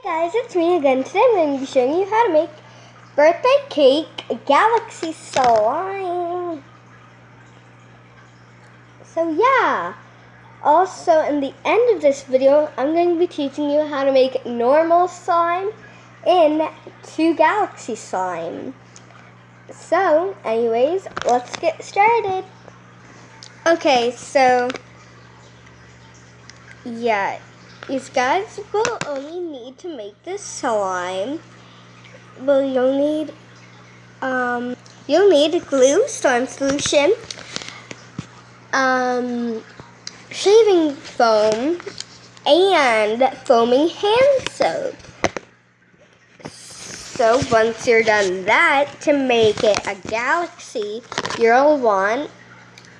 Guys, it's me again. Today I'm going to be showing you how to make birthday cake Galexey slime. So yeah, also in the end of this video, I'm going to be teaching you how to make normal slime into Galexey slime. So anyways, let's get started. Okay, so yeah. You guys will only need to make this slime. Well, you'll need glue, slime solution, shaving foam, and foaming hand soap. So once you're done that, to make it a Galexey, you'll want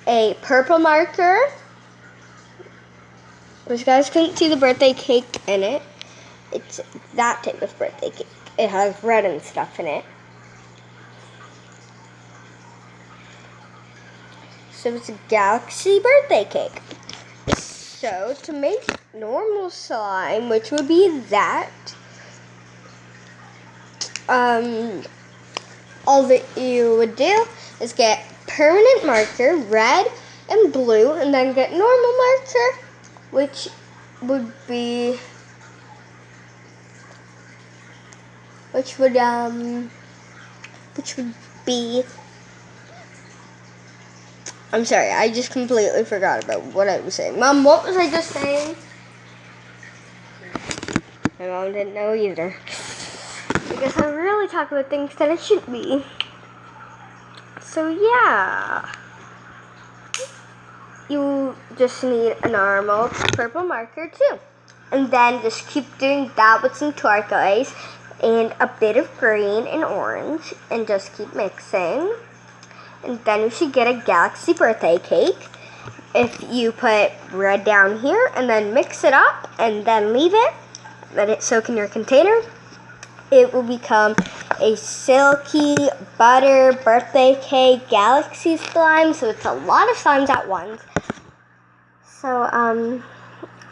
a purple marker. Which you guys couldn't see the birthday cake in it. It's that type of birthday cake. It has red and stuff in it. So it's a Galexey birthday cake. So to make normal slime, which would be that, all that you would do is get permanent marker, red and blue, and then get normal marker, which would be I'm sorry, I just completely forgot about what I was saying. Mom, what was I just saying? My mom didn't know either. Because I really talk about things that I shouldn't be. So yeah. You just need a normal purple marker too. And then just keep doing that with some turquoise and a bit of green and orange, and just keep mixing. And then you should get a Galexey birthday cake. If you put red down here and then mix it up and then leave it, let it soak in your container, it will become a silky butter birthday cake Galexey slime. So it's a lot of slimes at once. So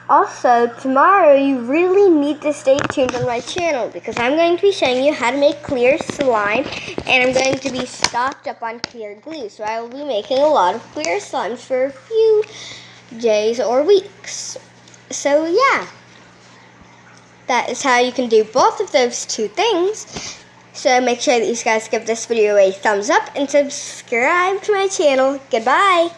also tomorrow you really need to stay tuned on my channel, because I'm going to be showing you how to make clear slime, and I'm going to be stocked up on clear glue. So I will be making a lot of clear slimes for a few days or weeks. So yeah. That is how you can do both of those two things. So make sure that you guys give this video a thumbs up and subscribe to my channel. Goodbye.